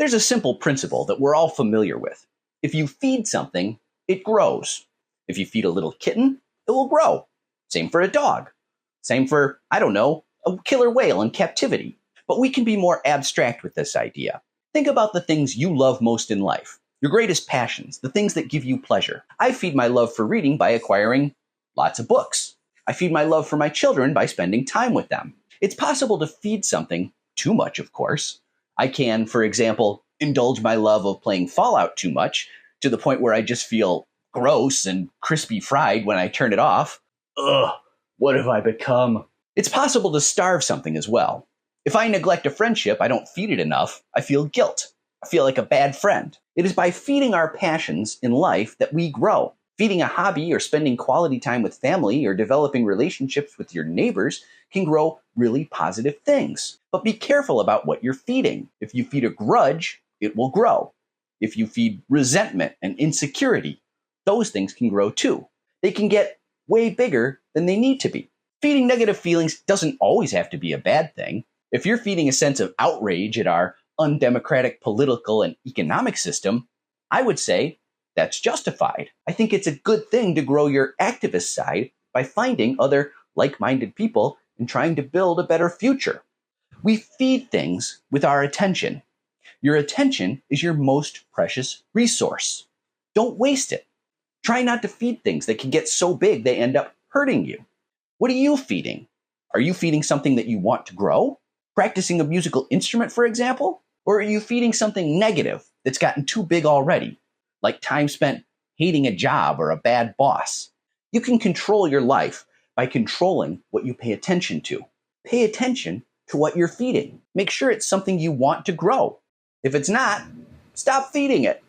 There's a simple principle that we're all familiar with. If you feed something, it grows. If you feed a little kitten, it will grow. Same for a dog. Same for, I don't know, a killer whale in captivity. But we can be more abstract with this idea. Think about the things you love most in life, your greatest passions, the things that give you pleasure. I feed my love for reading by acquiring lots of books. I feed my love for my children by spending time with them. It's possible to feed something too much, of course. I can, for example, indulge my love of playing Fallout too much to the point where I just feel gross and crispy fried when I turn it off. Ugh, what have I become? It's possible to starve something as well. If I neglect a friendship, I don't feed it enough, I feel guilt. I feel like a bad friend. It is by feeding our passions in life that we grow. Feeding a hobby or spending quality time with family or developing relationships with your neighbors can grow really positive things. But be careful about what you're feeding. If you feed a grudge, it will grow. If you feed resentment and insecurity, those things can grow too. They can get way bigger than they need to be. Feeding negative feelings doesn't always have to be a bad thing. If you're feeding a sense of outrage at our undemocratic political and economic system, I would say that's justified. I think it's a good thing to grow your activist side by finding other like-minded people and trying to build a better future. We feed things with our attention. Your attention is your most precious resource. Don't waste it. Try not to feed things that can get so big they end up hurting you. What are you feeding? Are you feeding something that you want to grow? Practicing a musical instrument, for example? Or are you feeding something negative that's gotten too big already, like time spent hating a job or a bad boss? You can control your life by controlling what you pay attention to. Pay attention to what you're feeding. Make sure it's something you want to grow. If it's not, stop feeding it.